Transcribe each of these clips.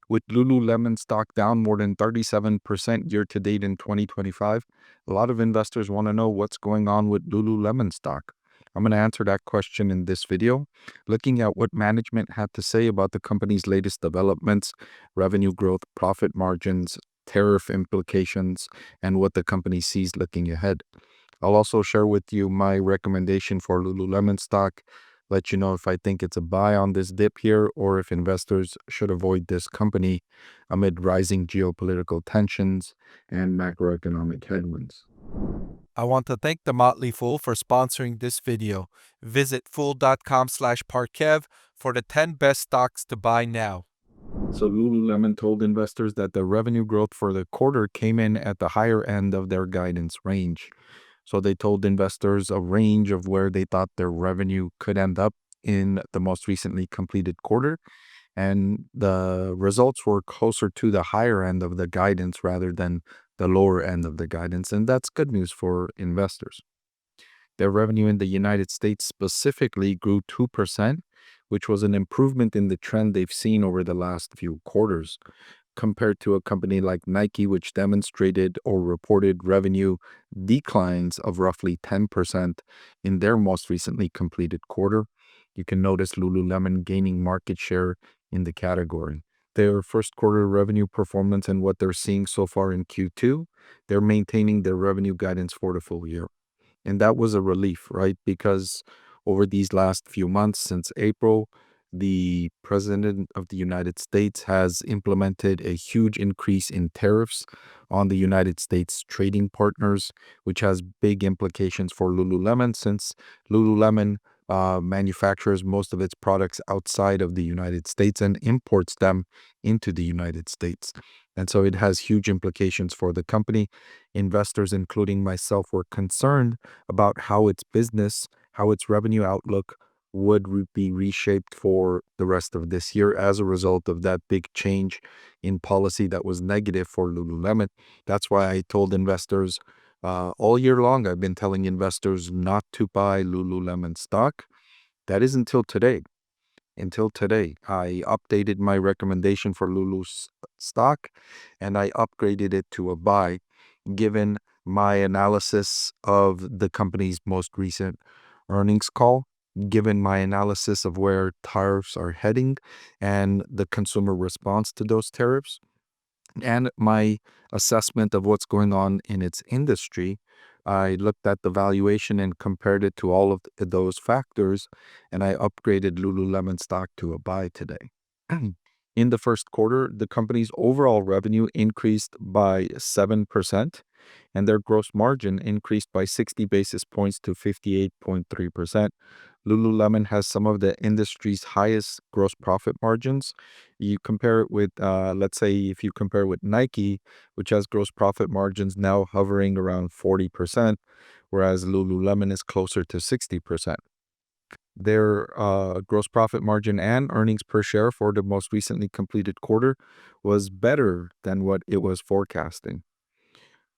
With Lululemon stock down more than 37% year to date in 2025, a lot of investors want to know what's going on with Lululemon stock. I'm going to answer that question in this video, looking at what management had to say about the company's latest developments, revenue growth, profit margins, tariff implications, and what the company sees looking ahead. I'll also share with you my recommendation for Lululemon stock, let you know if I think it's a buy on this dip here or if investors should avoid this company amid rising geopolitical tensions and macroeconomic headwinds. I want to thank The Motley Fool for sponsoring this video. Visit fool.com/Parkev for the 10 best stocks to buy now. So Lululemon told investors that the revenue growth for the quarter came in at the higher end of their guidance range. So they told investors a range of where they thought their revenue could end up in the most recently completed quarter. And the results were closer to the higher end of the guidance rather than the lower end of the guidance. And that's good news for investors. Their revenue in the United States specifically grew 2%, which was an improvement in the trend they've seen over the last few quarters, compared to a company like Nike, which demonstrated or reported revenue declines of roughly 10% in their most recently completed quarter. You can notice Lululemon gaining market share in the category. Their first quarter revenue performance and what they're seeing so far in Q2, they're maintaining their revenue guidance for the full year. And that was a relief, right? Because over these last few months, since April, the President of the United States has implemented a huge increase in tariffs on the United States trading partners, which has big implications for Lululemon since Lululemon manufactures most of its products outside of the United States and imports them into the United States. And so it has huge implications for the company. Investors, including myself, were concerned about how its business, how its revenue outlook would be reshaped for the rest of this year as a result of that big change in policy that was negative for Lululemon. That's why I told investors all year long, I've been telling investors not to buy Lululemon stock. That is until today. Until today, I updated my recommendation for Lulu's stock and I upgraded it to a buy given my analysis of the company's most recent earnings call, given my analysis of where tariffs are heading and the consumer response to those tariffs, and my assessment of what's going on in its industry. I looked at the valuation and compared it to all of those factors, and I upgraded Lululemon stock to a buy today. In the first quarter, the company's overall revenue increased by 7%, and their gross margin increased by 60 basis points to 58.3%. Lululemon has some of the industry's highest gross profit margins. You compare it with, let's say, if you compare with Nike, which has gross profit margins now hovering around 40%, whereas Lululemon is closer to 60%. Their gross profit margin and earnings per share for the most recently completed quarter was better than what it was forecasting.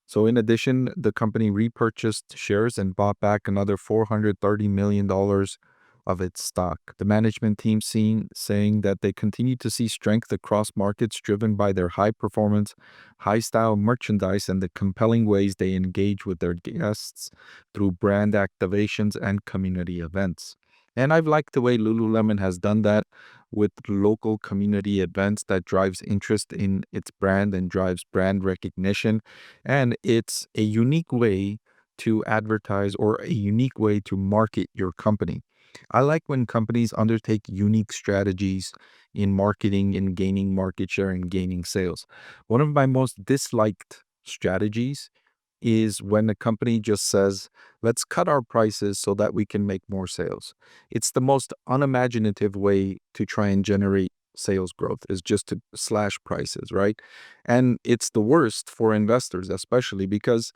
So in addition, the company repurchased shares and bought back another $430 million of its stock. The management team saying that they continue to see strength across markets driven by their high performance, high style merchandise and the compelling ways they engage with their guests through brand activations and community events. And I've liked the way Lululemon has done that with local community events that drives interest in its brand and drives brand recognition. And it's a unique way to advertise or a unique way to market your company. I like when companies undertake unique strategies in marketing and gaining market share and gaining sales. One of my most disliked strategies is when a company just says, let's cut our prices so that we can make more sales. It's the most unimaginative way to try and generate sales growth is just to slash prices, right? And it's the worst for investors, especially because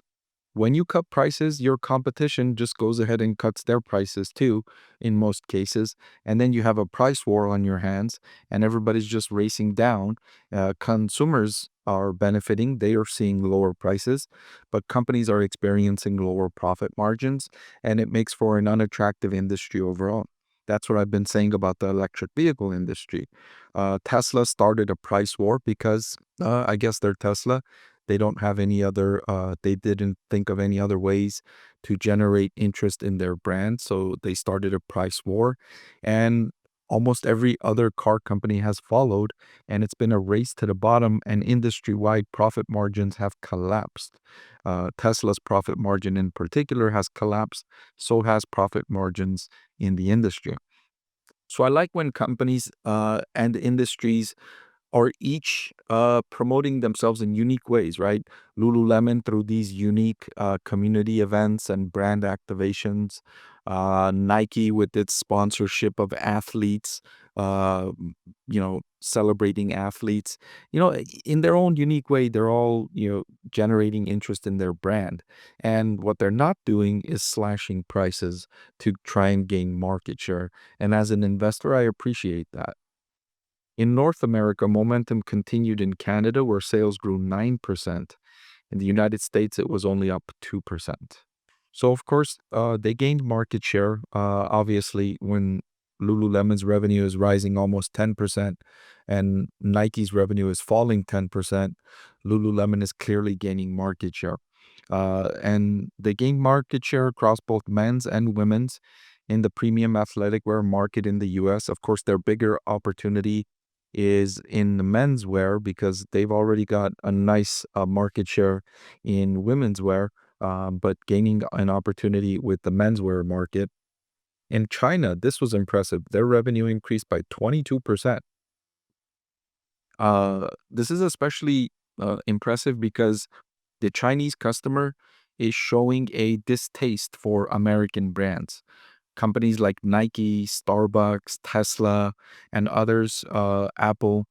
when you cut prices, your competition just goes ahead and cuts their prices too, in most cases. And then you have a price war on your hands, and everybody's just racing down. Consumers are benefiting, they are seeing lower prices, but companies are experiencing lower profit margins, and it makes for an unattractive industry overall. That's what I've been saying about the electric vehicle industry. Tesla started a price war because I guess they're Tesla. They don't have any other, they didn't think of any other ways to generate interest in their brand. So they started a price war. And almost every other car company has followed. And it's been a race to the bottom, and industry wide profit margins have collapsed. Tesla's profit margin in particular has collapsed. So has profit margins in the industry. So I like when companies and industries are each promoting themselves in unique ways, right? Lululemon through these unique community events and brand activations. Nike with its sponsorship of athletes, uh, celebrating athletes. In their own unique way, they're all, generating interest in their brand. And what they're not doing is slashing prices to try and gain market share. And as an investor, I appreciate that. In North America, momentum continued in Canada, where sales grew 9%. In the United States, it was only up 2%. So, of course, they gained market share. Obviously, when Lululemon's revenue is rising almost 10% and Nike's revenue is falling 10%, Lululemon is clearly gaining market share. And they gained market share across both men's and women's in the premium athletic wear market in the US. Of course, their bigger opportunity is in the menswear because they've already got a nice market share in women's wear, but gaining an opportunity with the menswear market. In China, this was impressive. Their revenue increased by 22%. This is especially impressive because the Chinese customer is showing a distaste for American brands. Companies like Nike, Starbucks, Tesla, and others, Apple,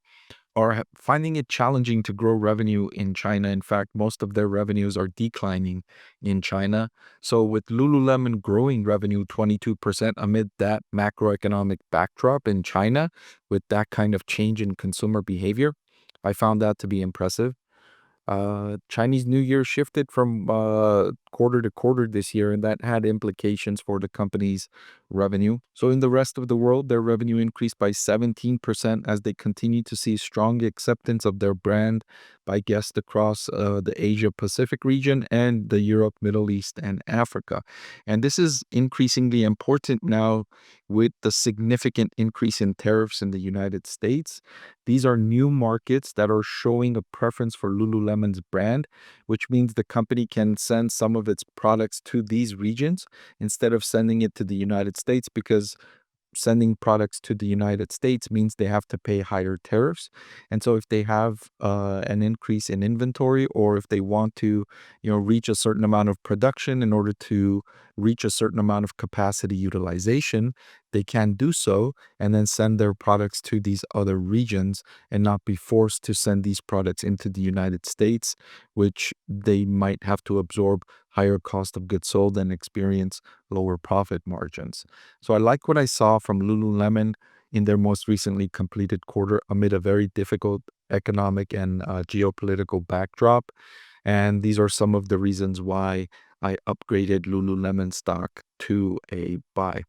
are finding it challenging to grow revenue in China. In fact, most of their revenues are declining in China. So, with Lululemon growing revenue 22% amid that macroeconomic backdrop in China, with that kind of change in consumer behavior, I found that to be impressive. Chinese New Year shifted from quarter to quarter this year, and that had implications for the company's revenue. So, in the rest of the world, their revenue increased by 17% as they continue to see strong acceptance of their brand by guests across the Asia Pacific region and the Europe, Middle East, and Africa. And this is increasingly important now with the significant increase in tariffs in the United States. These are new markets that are showing a preference for Lululemon's brand, which means the company can send some of its products to these regions instead of sending it to the United States, because sending products to the United States means they have to pay higher tariffs. And so if they have an increase in inventory, or if they want to, reach a certain amount of production in order to reach a certain amount of capacity utilization, they can do so and then send their products to these other regions and not be forced to send these products into the United States, which they might have to absorb higher cost of goods sold and experience lower profit margins. So I like what I saw from Lululemon in their most recently completed quarter amid a very difficult economic and geopolitical backdrop. And these are some of the reasons why I upgraded Lululemon stock to a buy.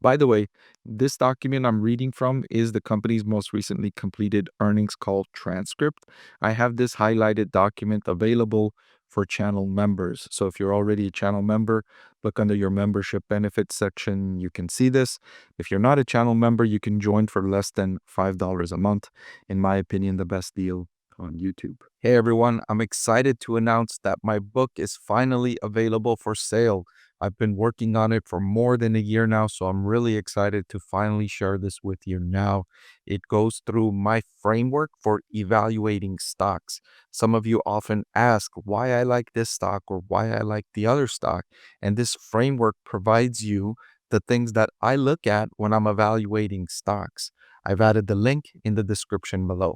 By the way, this document I'm reading from is the company's most recently completed earnings call transcript. I have this highlighted document available for channel members. So if you're already a channel member, look under your membership benefits section. You can see this. If you're not a channel member, you can join for less than $5 a month. In my opinion, the best deal on YouTube. Hey everyone, I'm excited to announce that my book is finally available for sale. I've been working on it for more than a year now, so I'm really excited to finally share this with you now. It goes through my framework for evaluating stocks. Some of you often ask why I like this stock or why I like the other stock, and this framework provides you the things that I look at when I'm evaluating stocks. I've added the link in the description below.